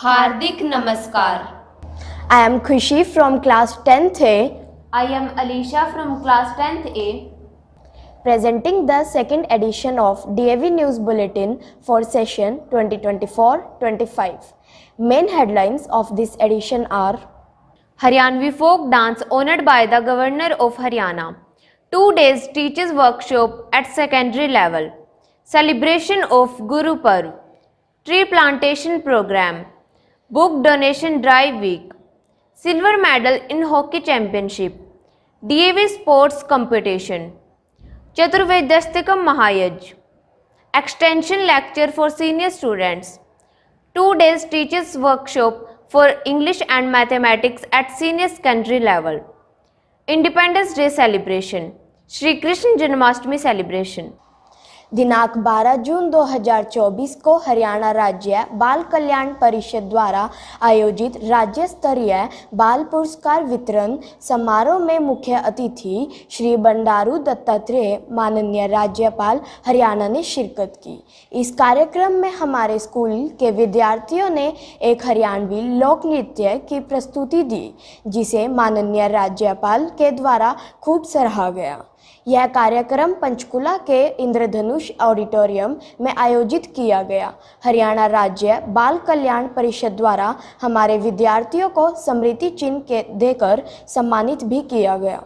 हार्दिक नमस्कार। I am Khushi from class 10th A, I am Alisha from class 10th A. presenting the second edition of DAV News Bulletin for session 2024-25. Main headlines of this edition are: Haryanvi folk dance honored by the Governor of Haryana. 2 days teachers workshop at secondary level. Celebration of Guru Parv. Tree plantation program. Book donation drive week. Silver medal in hockey championship. DAV sports competition. Chaturvedastikam Mahayaj. Extension lecture for senior students. 2 days teachers workshop for English and mathematics at senior secondary level. Independence Day celebration. Shri Krishna Janmashtami celebration. दिनांक 12 जून 2024 को हरियाणा राज्य बाल कल्याण परिषद द्वारा आयोजित राज्य स्तरीय बाल पुरस्कार वितरण समारोह में मुख्य अतिथि श्री बंडारू दत्तात्रेय माननीय राज्यपाल हरियाणा ने शिरकत की। इस कार्यक्रम में हमारे स्कूल के विद्यार्थियों ने एक हरियाणवी लोक नृत्य की प्रस्तुति दी, जिसे माननीय राज्यपाल के द्वारा खूब सराहा गया। यह कार्यक्रम पंचकुला के इंद्रधनुष ऑडिटोरियम में आयोजित किया गया। हरियाणा राज्य बाल कल्याण परिषद द्वारा हमारे विद्यार्थियों को स्मृति चिन्ह देकर सम्मानित भी किया गया।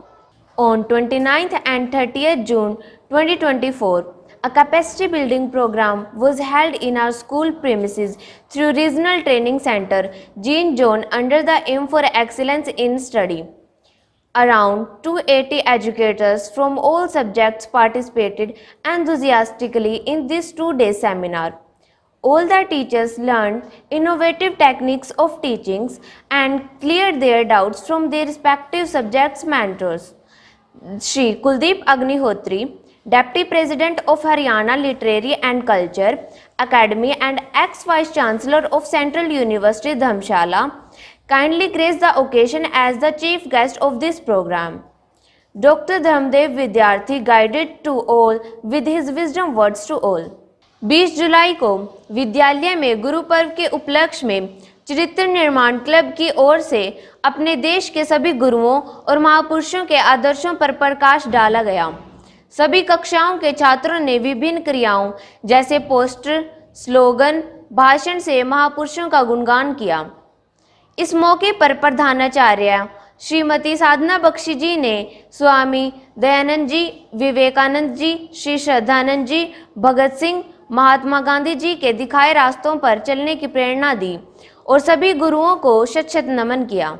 On 29th and 30th June 2024, a capacity building program was held in our school premises through Regional Training Center, Jean Zone, under the aim for excellence in study. Around 280 educators from all subjects participated enthusiastically in this 2-day seminar. All the teachers learned innovative techniques of teachings and cleared their doubts from their respective subjects' mentors. Shri Kuldeep Agnihotri, Deputy President of Haryana Literary and Culture Academy and ex-Vice Chancellor of Central University Dharmshala, kindly graced the occasion as the chief guest of this program. Dr. Dharmdev Vidyarthi guided to all with his wisdom words to all. 20 जुलाई को विद्यालय में गुरु पर्व के उपलक्ष्य में चरित्र निर्माण club की ओर से अपने देश के सभी गुरुओं और महापुरुषों के आदर्शों पर प्रकाश डाला गया। सभी कक्षाओं के छात्रों ने विभिन्न क्रियाओं जैसे पोस्टर, स्लोगन, भाषण से महापुरुषों का गुणगान किया। इस मौके पर प्रधानाचार्य श्रीमती साधना बख्शी जी ने स्वामी दयानंद जी, विवेकानंद जी, श्री श्रद्धानंद जी, भगत सिंह, महात्मा गांधी जी के दिखाए रास्तों पर चलने की प्रेरणा दी और सभी गुरुओं को शत शत नमन किया।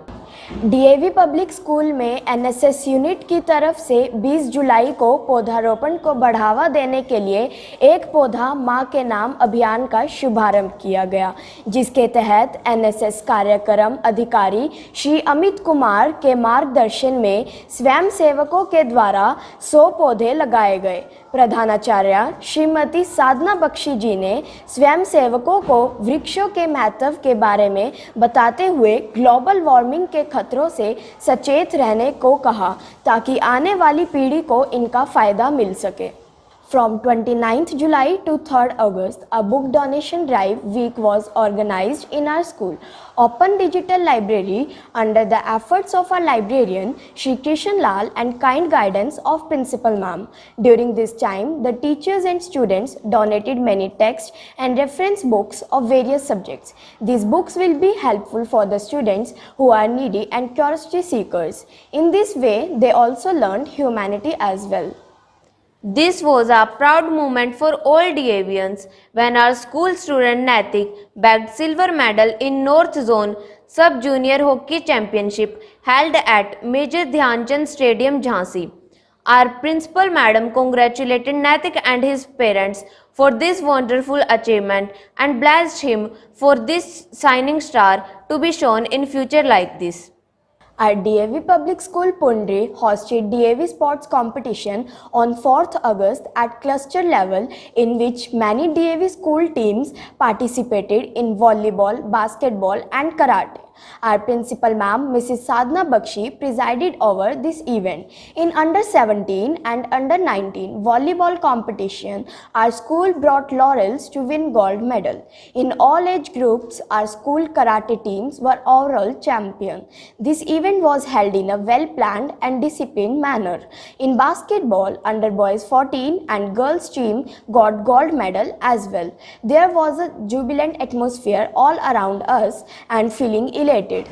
डीएवी पब्लिक स्कूल में एनएसएस यूनिट की तरफ से 20 जुलाई को पौधारोपण को बढ़ावा देने के लिए एक पौधा मां के नाम अभियान का शुभारंभ किया गया, जिसके तहत एनएसएस कार्यक्रम अधिकारी श्री अमित कुमार के मार्गदर्शन में स्वयंसेवकों के द्वारा 100 पौधे लगाए गए। प्रधानाचार्य श्रीमती साधना बख्शी जी ने स्वयंसेवकों को वृक्षों के महत्व के बारे में बताते हुए ग्लोबल वार्मिंग के खतरों से सचेत रहने को कहा, ताकि आने वाली पीढ़ी को इनका फायदा मिल सके। From 29th July to 3rd August, a book donation drive week was organized in our school. Open Digital Library, under the efforts of our librarian Shri Krishan Lal and kind guidance of Principal Ma'am. During this time, the teachers and students donated many text and reference books of various subjects. These books will be helpful for the students who are needy and curiosity seekers. In this way, they also learned humanity as well. This was a proud moment for all DAVians when our school student Natik bagged silver medal in North Zone Sub Junior Hockey Championship held at Major Dhyanchand Stadium, Jhansi. Our principal madam congratulated Natik and his parents for this wonderful achievement and blessed him for this shining star to be shown in future like this. Our DAV Public School Pundri hosted DAV Sports Competition on 4th August at cluster level, in which many DAV school teams participated in volleyball, basketball and karate. Our principal ma'am, Mrs. Sadhna Bakshi, presided over this event. In under 17 and under 19 volleyball competition, our school brought laurels to win gold medal. In all age groups, our school karate teams were overall champion. This event was held in a well-planned and disciplined manner. In basketball, under boys 14 and girls team got gold medal as well. There was a jubilant atmosphere all around us and feeling elated.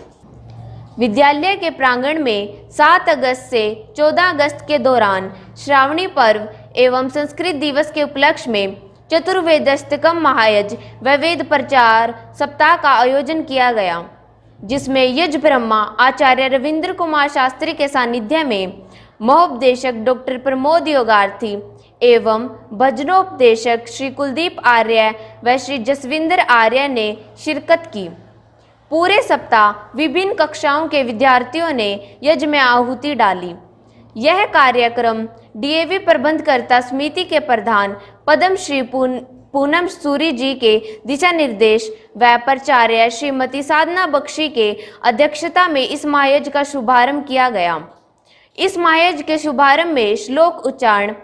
विद्यालय के प्रांगण में 7 अगस्त से 14 अगस्त के दौरान श्रावणी पर्व एवं संस्कृत दिवस के उपलक्ष्य में चतुर्वेदस्तकम महायज्ञ व वेद प्रचार सप्ताह का आयोजन किया गया, जिसमें यज्ञ ब्रह्मा आचार्य रविंद्र कुमार शास्त्री के सानिध्य में महोपदेशक डॉक्टर प्रमोद योगार्थी एवं भजनोपदेशक श्री कुलदीप आर्य व श्री जसविंदर आर्य ने शिरकत की। पूरे सप्ताह विभिन्न कक्षाओं के विद्यार्थियों ने यज्ञ में आहुति डाली। यह कार्यक्रम डीएवी प्रबंधकर्ता समिति के प्रधान पद्मश्री पूनम सूरी जी के दिशा निर्देश व प्राचार्य श्रीमती साधना बख्शी के अध्यक्षता में इस महायज्ञ का शुभारंभ किया गया। इस महायज्ञ के शुभारंभ में श्लोक उच्चारण,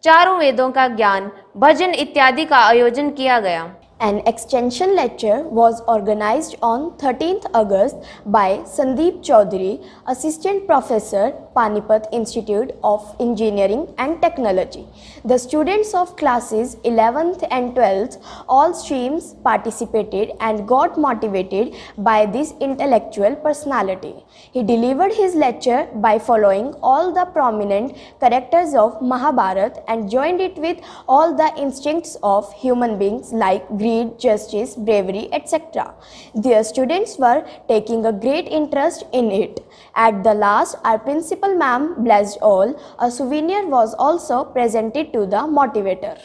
चारों वेदों का ज्ञान, भजन इत्यादि का आयोजन किया गया। An extension lecture was organized on 13th August by Sandeep Chaudhary, Assistant Professor, Panipat Institute of Engineering and Technology. The students of classes 11th and 12th, all streams participated and got motivated by this intellectual personality. He delivered his lecture by following all the prominent characters of Mahabharata and joined it with all the instincts of human beings like greed, justice, bravery, etc. Their students were taking a great interest in it. At the last, our principal ma'am blessed all. A souvenir was also presented to the motivator.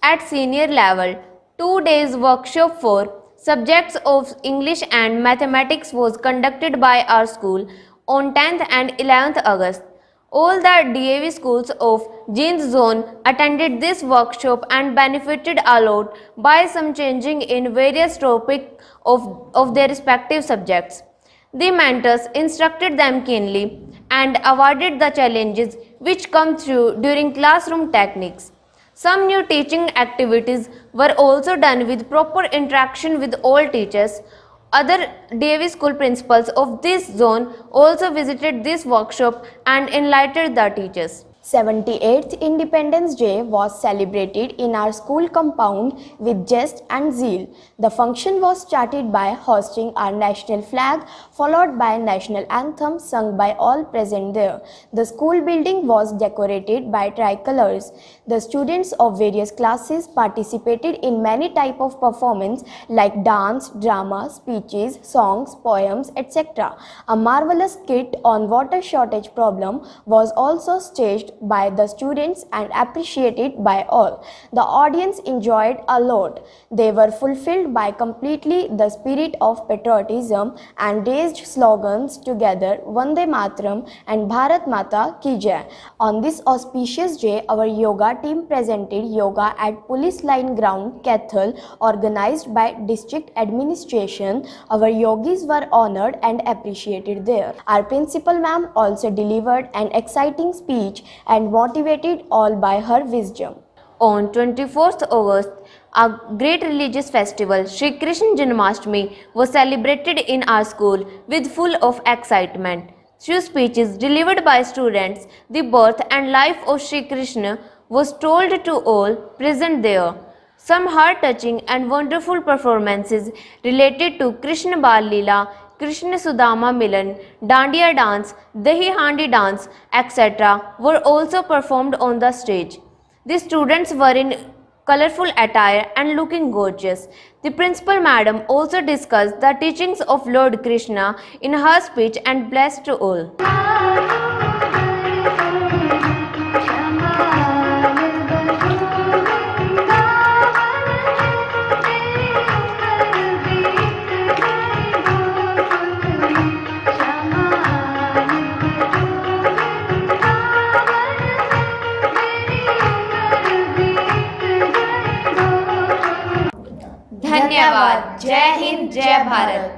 At senior level, 2 days workshop for subjects of English and mathematics was conducted by our school on 10th and 11th August. All the DAV schools of Jind zone attended this workshop and benefited a lot by some changing in various topics of their respective subjects. The mentors instructed them keenly and avoided the challenges which come through during classroom techniques. Some new teaching activities were also done with proper interaction with all teachers. Other DAV school principals of this zone also visited this workshop and enlightened the teachers. 78th Independence Day was celebrated in our school compound with zest and zeal. The function was started by hoisting our national flag, followed by national anthem sung by all present there. The school building was decorated by tricolors. The students of various classes participated in many types of performance like dance, drama, speeches, songs, poems, etc. A marvelous skit on water shortage problem was also staged by the students and appreciated by all. The audience enjoyed a lot. They were fulfilled by completely the spirit of patriotism and raised slogans together Vande Mataram and Bharat Mata Ki Jai. On this auspicious day, our yoga team presented yoga at Police Line Ground, Kathal, organized by district administration. Our yogis were honored and appreciated there. Our principal ma'am also delivered an exciting speech and motivated all by her wisdom. On 24th August, a great religious festival, Shri Krishna Janmashtami, was celebrated in our school with full of excitement. Through speeches delivered by students, the birth and life of Shri Krishna was told to all present there. Some heart-touching and wonderful performances related to Krishna Bal Leela, Krishna Sudama Milan, Dandiya dance, Dahi Handi dance, etc. were also performed on the stage. The students were in colorful attire and looking gorgeous. The principal madam also discussed the teachings of Lord Krishna in her speech and blessed to all. धन्यवाद। जय हिंद, जय भारत।